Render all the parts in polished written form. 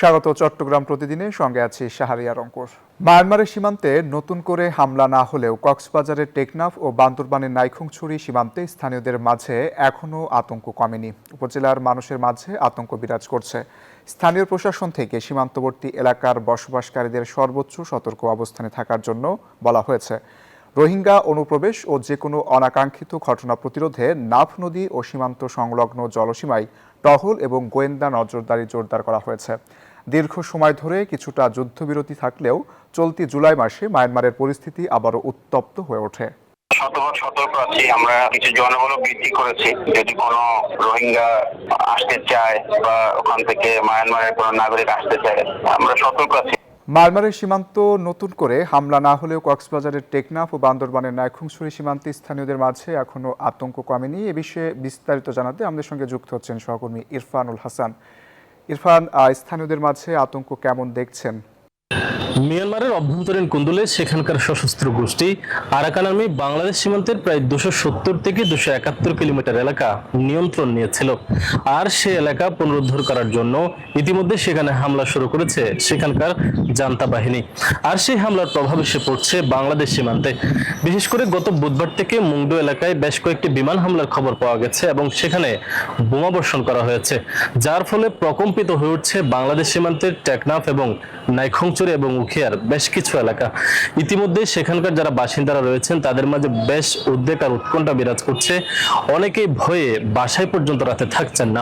স্বাগত চট্টগ্রাম প্রতিদিনে, সঙ্গে আছি শাহরিয়ার অঙ্কুর। মায়ানমারের সীমান্তে নতুন করে হামলা না হলেও কক্সবাজারের টেকনাফ ও বান্দরবানের নাইখংছড়ি সীমান্তে স্থানীয়দের মাঝে এখনও আতঙ্ক কমেনি। উপজেলার মানুষের মাঝে আতঙ্ক বিরাজ করছে। স্থানীয় প্রশাসন থেকে সীমান্তবর্তী এলাকার বসবাসকারীদের সর্বোচ্চ সতর্ক অবস্থানে থাকার জন্য বলা হয়েছে। রোহিঙ্গা অনুপ্রবেশ ও যে কোনো অনাকাঙ্ক্ষিত ঘটনা প্রতিরোধে নাফ নদী ও সীমান্ত সংলগ্ন জলসীমায় টহল এবং গোয়েন্দা নজরদারি জোরদার করা হয়েছে। দীর্ঘ সময় ধরে কিছুটা যুদ্ধবিরতি থাকলেও চলতি জুলাই মাসে মায়ানমারের পরিস্থিতি আবারও উত্তপ্ত হয়ে ওঠে। শতভাগ সতর্ক আছি। আমরা কিছু জনবল বৃদ্ধি করেছি। যদি কোনো রোহিঙ্গা আসতে চায় বা ওখান থেকে মায়ানমারের কোনো নাগরিক আসতে চায়, আমরা সতর্ক আছি। মায়ানমারের সীমান্ত নতুন করে হামলা না হলেও কক্সবাজারের টেকনাফ ও বান্দরবানের নাইখংছড়ি সীমান্তে স্থানীয়দের মাঝে এখনও আতঙ্ক কমেনি। এ বিষয়ে বিস্তারিত জানাতে আমাদের সঙ্গে যুক্ত হচ্ছেন সহকর্মী ইরফানুল হাসান। ইরফান, স্থানীয়দের মাঝে আতঙ্ক কেমন দেখছেন? মিয়ানমারের অভ্যন্তরীণ কুন্দুলে সেখানকার সশস্ত্র গোষ্ঠী আরাকান আর্মি বাংলাদেশ সীমান্তের প্রায় 270 থেকে 271 কিলোমিটার এলাকা নিয়ন্ত্রণ নিয়েছিল। আর সে এলাকা পুনরুদ্ধার করার জন্য ইতিমধ্যে সেখানে হামলা শুরু করেছে সেখানকার জান্তা বাহিনী। আর সেই হামলার প্রভাব এসে পড়ছে বাংলাদেশ সীমান্তে। বিশেষ করে গত বুধবার থেকে মুংডো এলাকায় বেশ কয়েকটি বিমান হামলার খবর পাওয়া গেছে এবং সেখানে বোমা বর্ষণ করা হয়েছে, যার ফলে প্রকম্পিত হয়ে উঠছে বাংলাদেশ সীমান্তের টেকনাফ এবং নাইখংছড়ি এবং উখিয়ার বেশ কিছু এলাকা। ইতিমধ্যে সেখানকার যারা বাসিন্দারা রয়েছেন তাদের মাঝে বেশ উদ্বেগ আর উৎকণ্ঠা বিরাজ করছে। অনেকেই ভয়ে বাসায় পর্যন্ত রাতে থাকছেন না।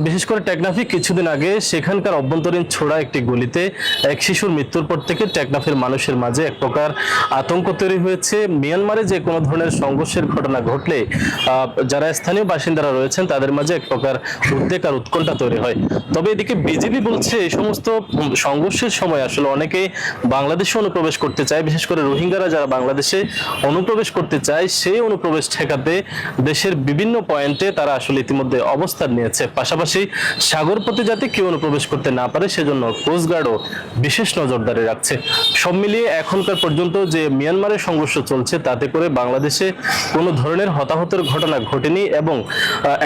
বিশেষ করে টেকনাফে কিছুদিন আগে সেখানকার অভ্যন্তরীণ ছোড়া একটি গুলিতে এক শিশুর মৃত্যুর পর থেকে টেকনাফের মানুষের মাঝে এক প্রকার আতঙ্ক তৈরি হয়েছে। মিয়ানমারে যে কোনো ধরনের সংঘর্ষের ঘটনা ঘটলে যারা স্থানীয় বাসিন্দারা রয়েছেন তাদের মাঝে এক প্রকার উদ্বেগ আর উৎকণ্ঠা তৈরি হয়। তবে এদিকে বিজেপি বলছে এই সমস্ত সংঘর্ষের সময় আসলে অনেকেই বাংলাদেশে অনুপ্রবেশ করতে চায়, বিশেষ করে রোহিঙ্গারা যারা বাংলাদেশে অনুপ্রবেশ করতে চায় সেই অনুপ্রবেশ ঠেকাতে দেশের বিভিন্ন পয়েন্টে তারা আসলে ইতিমধ্যে অবস্থান নিয়েছে। পাশাপাশি সাগরপথে যাতে কেউ অনুপ্রবেশ করতে না পারে সেজন্য কোস্টগার্ডও বিশেষ নজরদারি রাখছে। সব মিলিয়ে এখনকার পর্যন্ত যে মিয়ানমারের সংঘর্ষ চলছে তাতে করে বাংলাদেশে কোনো ধরনের হতাহতের ঘটনা ঘটেনি এবং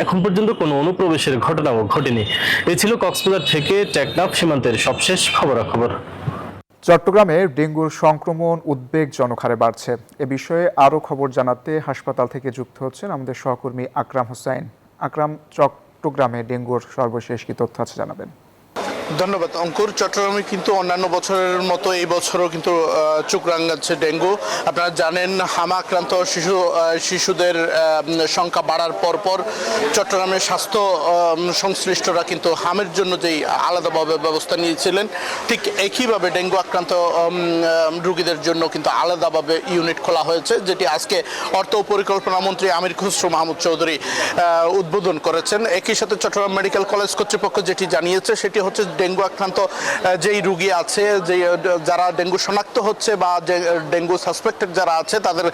এখন পর্যন্ত কোনো অনুপ্রবেশের ঘটনাও ঘটেনি। এ ছিল কক্সবাজার থেকে টেকনাফ সীমান্তের সবশেষ খবরাখবর। চট্টগ্রামে ডেঙ্গুর সংক্রমণ উদ্বেগজনক হারে বাড়ছে। এ বিষয়ে আরও খবর জানাতে হাসপাতাল থেকে যুক্ত হচ্ছেন আমাদের সহকর্মী আকরাম হোসাইন। আকরাম, চট্টগ্রামে ডেঙ্গুর সর্বশেষ কি তথ্য আছে জানাবেন? ধন্যবাদ অঙ্কুর। চট্টগ্রামে কিন্তু অন্যান্য বছরের মতো এই বছরও কিন্তু চোখ রাঙাচ্ছে ডেঙ্গু। আপনারা জানেন হামা আক্রান্ত শিশুদের সংখ্যা বাড়ার পরপর চট্টগ্রামের স্বাস্থ্য সংশ্লিষ্টরা কিন্তু হামের জন্য যেই আলাদাভাবে ব্যবস্থা নিয়েছিলেন, ঠিক একইভাবে ডেঙ্গু আক্রান্ত রোগীদের জন্য কিন্তু আলাদাভাবে ইউনিট খোলা হয়েছে, যেটি আজকে অর্থ ও পরিকল্পনা মন্ত্রী আমির খসরু মাহমুদ চৌধুরী উদ্বোধন করেছেন। একই সাথে চট্টগ্রাম মেডিকেল কলেজ কর্তৃপক্ষ যেটি জানিয়েছে সেটি হচ্ছে ডেঙ্গু আক্রান্ত যেই রোগী আছে, যে যারা ডেঙ্গু শনাক্ত হচ্ছে বা ডেঙ্গু সাসপেক্টেড যারা আছে তাদের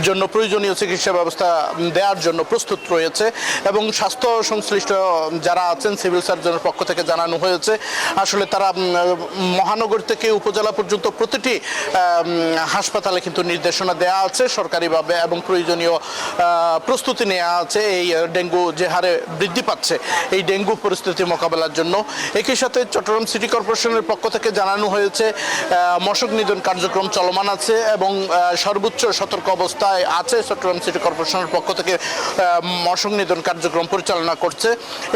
জন্য প্রয়োজনীয় চিকিৎসা ব্যবস্থা দেওয়ার জন্য প্রস্তুত রয়েছে। এবং স্বাস্থ্য সংশ্লিষ্ট যারা আছেন সিভিল সার্জনের পক্ষ থেকে জানানো হয়েছে আসলে তারা মহানগর থেকে উপজেলা পর্যন্ত প্রতিটি হাসপাতালে কিন্তু নির্দেশনা দেওয়া আছে সরকারিভাবে এবং প্রয়োজনীয় প্রস্তুতি নেওয়া আছে এই ডেঙ্গু যে হারে বৃদ্ধি পাচ্ছে এই ডেঙ্গু পরিস্থিতি মোকাবেলার জন্য। একই সাথে চট্টগ্রাম সিটি কর্পোরেশনের পক্ষ থেকে জানানো হয়েছে মশক নিধন কার্যক্রম চলমান আছে এবং সর্বোচ্চ সতর্ক অবস্থায় আছে চট্টগ্রাম সিটি কর্পোরেশনের পক্ষ থেকে মশক নিধন কার্যক্রম পরিচালনা করছে।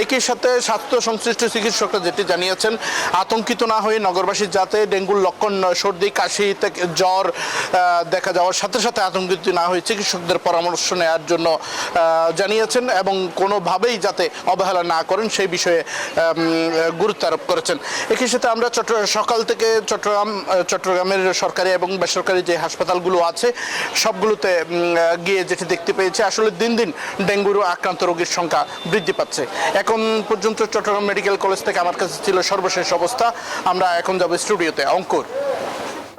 একই সাথে স্বাস্থ্য সংশ্লিষ্ট চিকিৎসকরা যেটি জানিয়েছেন আতঙ্কিত না হয়ে নগরবাসী যাতে ডেঙ্গুর লক্ষণ সর্দি কাশি থেকে জ্বর দেখা যাওয়ার সাথে সাথে আতঙ্কিত না হয়ে চিকিৎসকদের পরামর্শ নেওয়ার জন্য জানিয়েছেন এবং কোনোভাবেই যাতে অবহেলা না করেন সেই বিষয়ে গুরুত্ব আরোপ করেছেন। একই সাথে আমরা সকাল থেকে চট্টগ্রামের সরকারি এবং বেসরকারি যে হাসপাতালগুলো আছে সবগুলোতে গিয়ে যেটি দেখতে পেয়েছি আসলে দিন দিন ডেঙ্গুর আক্রান্ত রোগীর সংখ্যা বৃদ্ধি পাচ্ছে। এখন পর্যন্ত চট্টগ্রাম মেডিকেল কলেজ থেকে আমার কাছে ছিল সর্বশেষ অবস্থা। আমরা এখন যাব স্টুডিওতে। অঙ্কুর।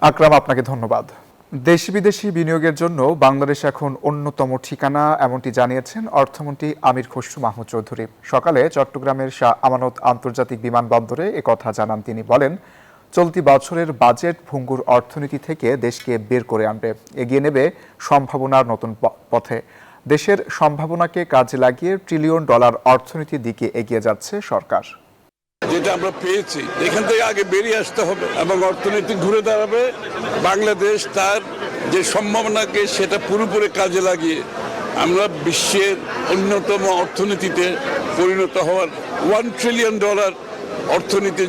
আকরাম, আপনাকে ধন্যবাদ। দেশি বিদেশি বিনিয়োগের জন্য বাংলাদেশ এখন অন্যতম ঠিকানা, এমনটি জানিয়েছেন অর্থমন্ত্রী আমির খসরু মাহমুদ চৌধুরী। সকালে চট্টগ্রামের শাহ আমানত আন্তর্জাতিক বিমানবন্দরে একথা জানান তিনি। বলেন, চলতি বছরের বাজেট ভঙ্গুর অর্থনীতি থেকে দেশকে বের করে আনবে, এগিয়ে নেবে সম্ভাবনার নতুন পথে। দেশের সম্ভাবনাকে কাজে লাগিয়ে $1 ট্রিলিয়ন অর্থনীতির দিকে এগিয়ে যাচ্ছে সরকার। যেটা যেটা আমরা পেয়েছি, এখান থেকে আগে বেরিয়ে আসতে হবে এবং অর্থনীতি ঘুরে দাঁড়াবে। বাংলাদেশ তার যে সম্ভাবনাকে সেটা পুরোপুরি কাজে লাগিয়ে আমরা বিশ্বের অন্যতম অর্থনীতিতে পরিণত হওয়ার $1 ট্রিলিয়ন অর্থনীতি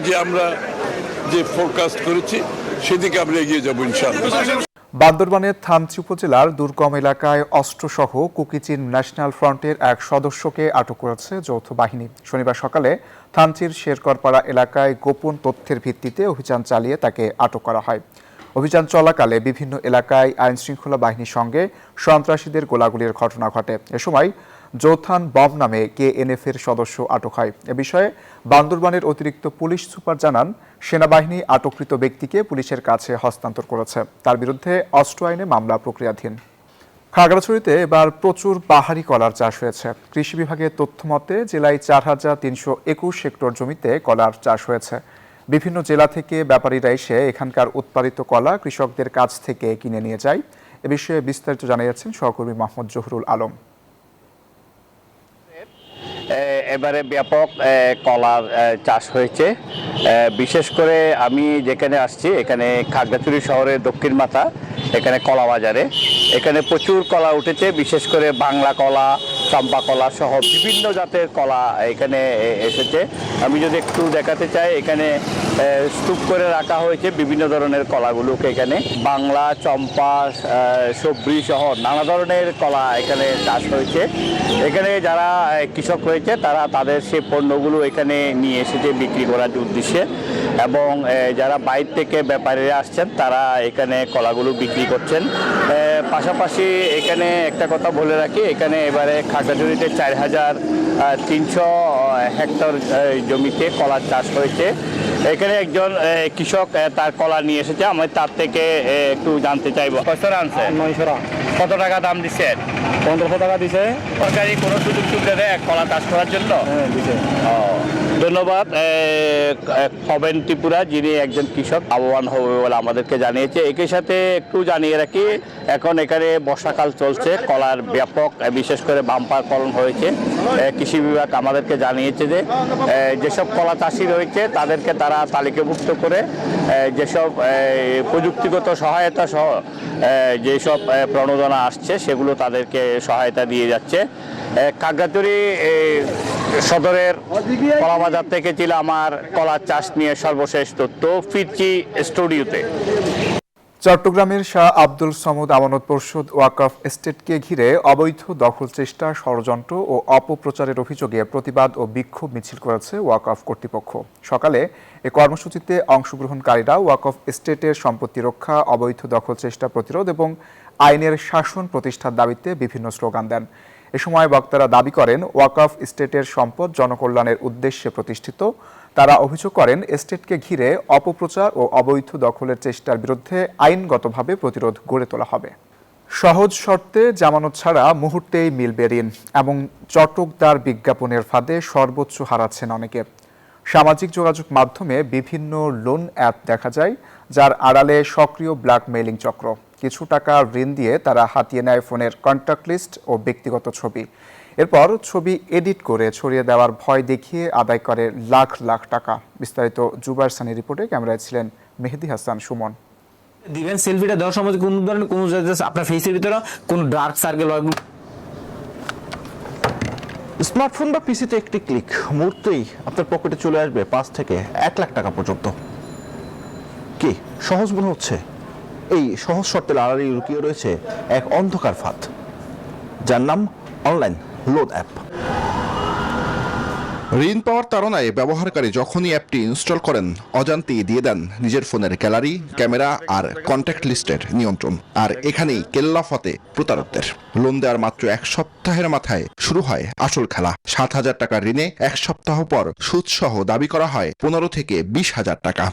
যে ফোরকাস্ট করেছি সেদিকে আমরা এগিয়ে যাবো ইনশাআল্লাহ। বান্দরবানের থানচি উপজেলার দুর্গম এলাকায় অস্ত্রসহ কুকিচিন ন্যাশনাল ফ্রন্টের এক সদস্যকে আটক করেছে যৌথ বাহিনী। শনিবার সকালে থানচির শেরকরপাড়া এলাকায় গোপন তথ্যের ভিত্তিতে অভিযান চালিয়ে তাকে আটক করা হয়। অভিযান চলাকালে বিভিন্ন এলাকায় আইনশৃঙ্খলা বাহিনীর সঙ্গে সন্ত্রাসীদের গোলাগুলির ঘটনা ঘটে। এ সময় যৌথান বম নামে KNF এর সদস্য আটক হয়। এ বিষয়ে বান্দরবানের অতিরিক্ত পুলিশ সুপার জানান, সেনাবাহিনী আটককৃত ব্যক্তিকে পুলিশের কাছে হস্তান্তর করেছে। তার বিরুদ্ধে অস্ত্র আইনে মামলা প্রক্রিয়াধীন। খাগড়াছড়িতে এবার প্রচুর পাহাড়ি কলার চাষ হয়েছে। কৃষি বিভাগের তথ্য মতে জেলায় ৪,৩২১ হেক্টর জমিতে কলার চাষ হয়েছে। বিভিন্ন জেলা থেকে ব্যাপারীরা এসে এখানকার উৎপাদিত কলা কৃষকদের কাছ থেকে কিনে নিয়ে যায়। এ বিষয়ে বিস্তারিত জানিয়েছেন সহকর্মী মোহাম্মদ জহুরুল আলম। এবারে ব্যাপক কলার চাষ হয়েছে। বিশেষ করে আমি যেখানে আসছি, এখানে খাগড়াছড়ি শহরের দক্ষিণ মাথা, এখানে কলা বাজারে এখানে প্রচুর কলা উঠেছে। বিশেষ করে বাংলা কলা, চম্পা কলা সহ বিভিন্ন জাতের কলা এখানে এসেছে। আমি যদি একটু দেখাতে চাই, এখানে স্তূপ করে রাখা হয়েছে বিভিন্ন ধরনের কলাগুলোকে। এখানে বাংলা, চম্পা, সবরি সহ নানা ধরনের কলা এখানে চাষ হয়েছে। এখানে যারা কৃষক রয়েছে তারা তাদের সেই পণ্যগুলো এখানে নিয়ে এসেছে বিক্রি করার উদ্দেশ্যে, এবং যারা বাইরে থেকে ব্যাপারীরা আসছেন তারা এখানে কলাগুলো বিক্রি করছেন। পাশাপাশি এখানে একটা কথা বলে রাখি, এখানে এবারে খাগড়াছড়িতে 4,300 হেক্টর জমিতে কলার চাষ হয়েছে। এখানে একজন কৃষক তার কলা নিয়ে এসেছে, আমি তার থেকে একটু জানতে চাইবো। কত আনছে? 900 টাকা। কত টাকা দাম দিচ্ছেন? 1500 টাকা দিছে। সরকারি কোনো সুযোগ সুবিধা দেয় কলা চাষ করার জন্য? হ্যাঁ দিছে। ধন্যবাদ। খবেন ত্রিপুরা, যিনি একজন কৃষক, লাভবান হবে বলে আমাদেরকে জানিয়েছে। একই সাথে একটু জানিয়ে রাখি, এখন এখানে বর্ষাকাল চলছে, কলার ব্যাপক বিশেষ করে বাম্পার ফলন হয়েছে। কৃষি বিভাগ আমাদেরকে জানিয়েছে যে যেসব কলা চাষি রয়েছে তাদেরকে তারা তালিকাভুক্ত করে যেসব প্রযুক্তিগত সহায়তা সহ যেসব প্রণোদনা আসছে সেগুলো তাদেরকে সহায়তা দিয়ে যাচ্ছে। খাগড়াছড়ি সদরের কলাবাজার থেকে ছিল আমার কলার চাষ নিয়ে সর্বশেষ তথ্য। ফিরছি স্টুডিওতে। চট্টগ্রামের শাহ আব্দুল সমদ আমানত পরিষদ ওয়াকফ এস্টেটকে ঘিরে অবৈধ দখল চেষ্টা, ষড়যন্ত্র ও অপপ্রচারের অভিযোগে প্রতিবাদ ও বিক্ষোভ মিছিল করেছে ওয়াকফ কর্তৃপক্ষ। সকালে এ কর্মসূচিতে অংশগ্রহণকারীরা ওয়াকফ এস্টেটের সম্পত্তি রক্ষা, অবৈধ দখল চেষ্টা প্রতিরোধ এবং আইনের শাসন প্রতিষ্ঠার দাবিতে বিভিন্ন স্লোগান দেন। এ সময় বক্তারা দাবি করেন, ওয়াকফ এস্টেটের সম্পদ জনকল্যাণের উদ্দেশ্যে প্রতিষ্ঠিত। তারা অভিযোগ করেন, এস্টেটকে ঘিরে অপপ্রচার ও অবৈধ দখলের চেষ্টার বিরুদ্ধে আইনগতভাবে প্রতিরোধ গড়ে তোলা হবে। সহজ শর্তে জামানত ছাড়া মুহূর্তেই মিলবে ঋণ, এবং চটকদার বিজ্ঞাপনের ফাঁদে সর্বোচ্চ হারাচ্ছেন অনেকে। সামাজিক যোগাযোগ মাধ্যমে বিভিন্ন লোন অ্যাপ দেখা যায়, যার আড়ালে সক্রিয় ব্ল্যাকমেইলিং চক্র। কিছু টাকা ঋণ দিয়ে তারা হাতিয়ে নেয় ফোনের কন্ট্যাক্ট লিস্ট ও ব্যক্তিগত ছবি। এরপর ছবি এডিট করে ছড়িয়ে দেওয়ার ভয় দেখিয়ে আদায় করে লাখ লাখ টাকা। বিস্তারিত জুবাইর সানি রিপোর্টে ক্যামেরায় ছিলেন মেহেদি হাসান সুমন। দিবেন সেলফিটা দেওয়ার সময় কোন ধরনের কোন আপনার ফেসের ভিতরে কোন ডার্ক সার্কেল হয়। স্মার্টফোন বা পিসিতে একটি ক্লিক, মুহূর্তেই আপনার পকেটে চলে আসবে 5 থেকে 1 লাখ টাকা পর্যন্ত। কি সহজ মনে হচ্ছে? এই সহজ শর্তের আড়ালে লুকিয়ে রয়েছে এক অন্ধকার ফাঁদ, যার নাম অনলাইন লোন অ্যাপ। ঋণ পাওয়ার তাড়নায় ব্যবহারকারী যখনই অ্যাপটি ইনস্টল করেন, অজান্তেই দিয়ে দেন নিজের ফোনের গ্যালারি, ক্যামেরা আর কন্ট্যাক্ট লিস্টের নিয়ন্ত্রণ। আর এখানেই কেল্লাফতে প্রতারকদের। লোন দেওয়ার মাত্র 1 সপ্তাহের মাথায় শুরু হয় আসল খেলা। 7,000 টাকা ঋণে 1 সপ্তাহ পর সুদসহ দাবি করা হয় 15 থেকে 20,000 টাকা।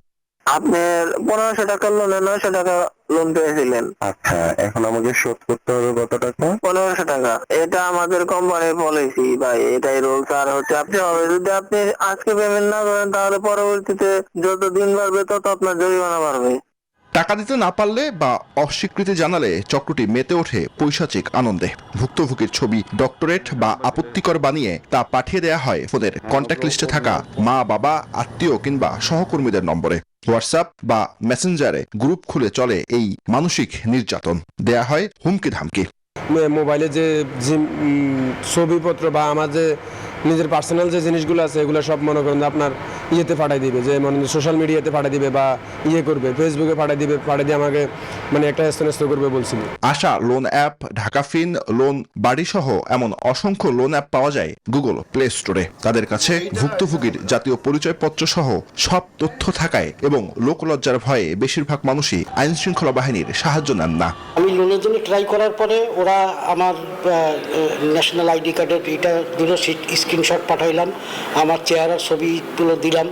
আপনার 1500 টাকা লোনে 900 টাকা লোন পেয়েছিলেন। আচ্ছা, এখন আমাকে শোধ করতে হবে কত টাকা? 1500 টাকা। এটা আমাদের কোম্পানির পলিসি ভাই, এটাই রুলস। আর হচ্ছে আপনি হবে যদি আপনি আজকে পেমেন্ট না করেন তাহলে পরবর্তীতে যত দিন বাড়বে তত আপনার জরিমানা বাড়বে। টাকা দিতে না পারলে বা অস্বীকৃতি জানালে চক্রটি মেতে ওঠে পৈশাচিক আনন্দে। ভুক্তভোগীর ছবি ডক্টরেট বা আপত্তিকর বানিয়ে তা পাঠিয়ে দেয়া হয় ফোনের কন্ট্যাক্ট লিস্টে থাকা মা, বাবা, আত্মীয় কিংবা সহকর্মীদের নম্বরে। হোয়াটসঅ্যাপ বা মেসেঞ্জারে গ্রুপ খুলে চলে এই মানসিক নির্যাতন। দেয়া হয় হুমকি ধামকি। মোবাইলে যে ছবিপত্র বা আমার যে নিজের পার্সোনাল যে জিনিসগুলো আছে এগুলো সব মনে করেন আপনার ইয়েতে পাঠিয়ে দিবে, যে মনে সোশ্যাল মিডিয়াতে পাঠিয়ে দিবে বা করবে, ফেসবুকে পাঠিয়ে দিয়ে আমাকে একটা হেস্তনেস্ত করবে বলছিল। আশা লোন অ্যাপ, ঢাকাফিন, লোন বাড়ি সহ এমন অসংখ্য লোন অ্যাপ পাওয়া যায় গুগল প্লে স্টোরে। তাদের কাছে ভুক্তভোগীর জাতীয় পরিচয়পত্র সহ সব তথ্য থাকায় এবং লোকলজ্জার ভয়ে বেশিরভাগ মানুষই আইন শৃঙ্খলা বাহিনীর সাহায্য নেন না। আমি লোনের জন্য ট্রাই করার পরে ওরা আমার ন্যাশনাল আইডি কার্ডের এটা দিল, স্ক্রিনশট পাঠাইলাম, আমার চেহারার ছবি তুলে দিলাম।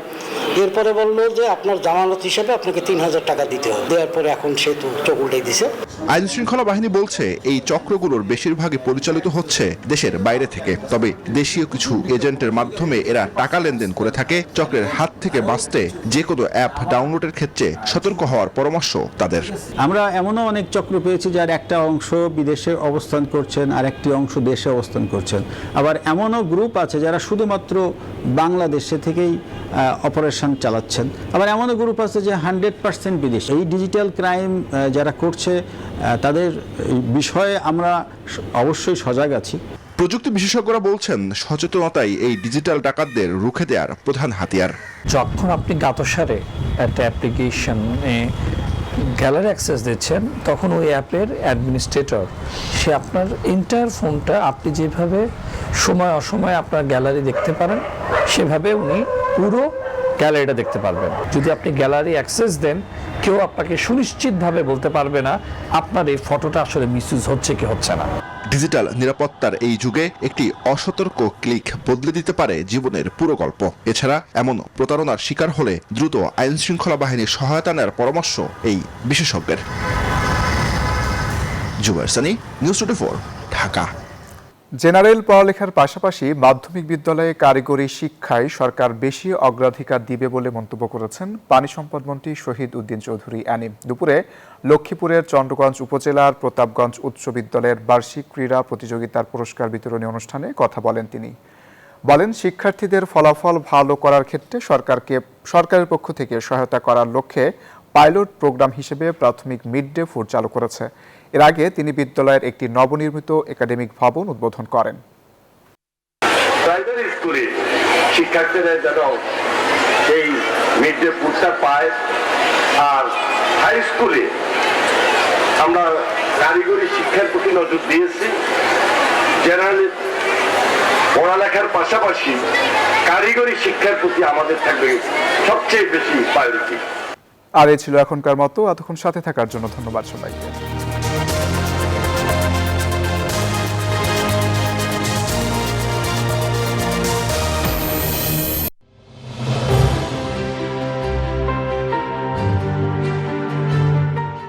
এরপরে বললো যে আপনার জামানত হিসেবে আপনাকে 3000 টাকা দিতে হবে। দেওয়ার পরে এখন সে তো চোখ উল্টাই দিছে। আইন শৃঙ্খলা বাহিনী বলছে এই চক্রগুলোর বেশিরভাগই পরিচালিত হচ্ছে দেশের বাইরে থেকে। তবে দেশীয় কিছু এজেন্টের মাধ্যমে এরা টাকা লেনদেন করে থাকে। চক্রের হাত থেকে বাঁচতে যে কোনো অ্যাপ ডাউনলোডের ক্ষেত্রে সতর্ক হওয়ার পরামর্শ তাদের। আমরা এমনও অনেক চক্র পেয়েছি যার একটা অংশ বিদেশে অবস্থান করছেন আর একটি অংশ দেশে অবস্থান করছেন। আবার এমনও গ্রুপ আছে যারা শুধুমাত্র বাংলাদেশে থেকেই অপারেশন চালাচ্ছেন। আবার এমনও গ্রুপ আছে যে 100% বিদেশ। এই ডিজিটাল ক্রাইম যারা করছে তাদের বিষয়ে আমরা অবশ্যই সজাগ আছি। প্রযুক্তি বিশেষজ্ঞরা বলছেন সচেতনতাই এই ডিজিটাল ডাকাতদের রুখে দেওয়ার প্রধান হাতিয়ার। যখন আপনি গাতসারে একটা অ্যাপ্লিকেশনে গ্যালারি অ্যাক্সেস দিচ্ছেন তখন ওই অ্যাপের অ্যাডমিনিস্ট্রেটর সে আপনার এন্টায়ার ফোনটা আপনি যেভাবে সময় অসময়ে আপনার গ্যালারি দেখতে পারেন সেভাবে উনি পুরো গ্যালারিটা দেখতে পারবেন। যদি আপনি গ্যালারি অ্যাক্সেস দেন কেউ আপনাকে সুনিশ্চিতভাবে বলতে পারবে না আপনার এই ফটোটা আসলে মিসইউজ হচ্ছে কি হচ্ছে না। ডিজিটাল নিরাপত্তার এই যুগে একটি অসতর্ক ক্লিক বদলে দিতে পারে জীবনের পুরো গল্প। এছাড়া এমন প্রতারণার শিকার হলে দ্রুত আইন শৃঙ্খলা বাহিনীর সহায়তা নেওয়ার পরামর্শ এই বিশেষজ্ঞের। জুবায়ের সানি, নিউজ 24, ঢাকা। জেনারেল পড়ালেখার পাশাপাশি মাধ্যমিক বিদ্যালয়ে কারিগরি শিক্ষায় সরকার বেশি অগ্রাধিকার দিবে বলে মন্তব্য করেছেন পানি সম্পদ মন্ত্রী শহীদ উদ্দিন চৌধুরী অ্যানি। দুপুরে লক্ষ্মীপুরের চন্দ্রগঞ্জ উপজেলার প্রতাপগঞ্জ উচ্চ বিদ্যালয়ের বার্ষিক ক্রীড়া প্রতিযোগিতার পুরস্কার বিতরণী অনুষ্ঠানে কথা বলেন তিনি। বলেন, শিক্ষার্থীদের ফলাফল ভালো করার ক্ষেত্রে সরকারের পক্ষ থেকে সহায়তা করার লক্ষ্যে পাইলট প্রোগ্রাম হিসেবে প্রাথমিক মিড ডে ফুড চালু করেছে। এর আগে তিনি বিদ্যালয়ের একটি নবনির্মিত একাডেমিক ভবন উদ্বোধন করেন। প্রাইমারি স্কুলে শিক্ষার্থীরা যেন এই মিড ডে ফুডটা পায়, আর হাই স্কুলে আমরা কারিগরি শিক্ষার প্রতি নজর দিয়েছি। জেনারেলি পড়ালেখার পাশাপাশি কারিগরি শিক্ষার প্রতি আমাদের থাকবে সবচেয়ে বেশি প্রায়োরিটি। আর এই ছিল এখনকার মতো। এতক্ষণ সাথে থাকার জন্য ধন্যবাদ সবাইকে।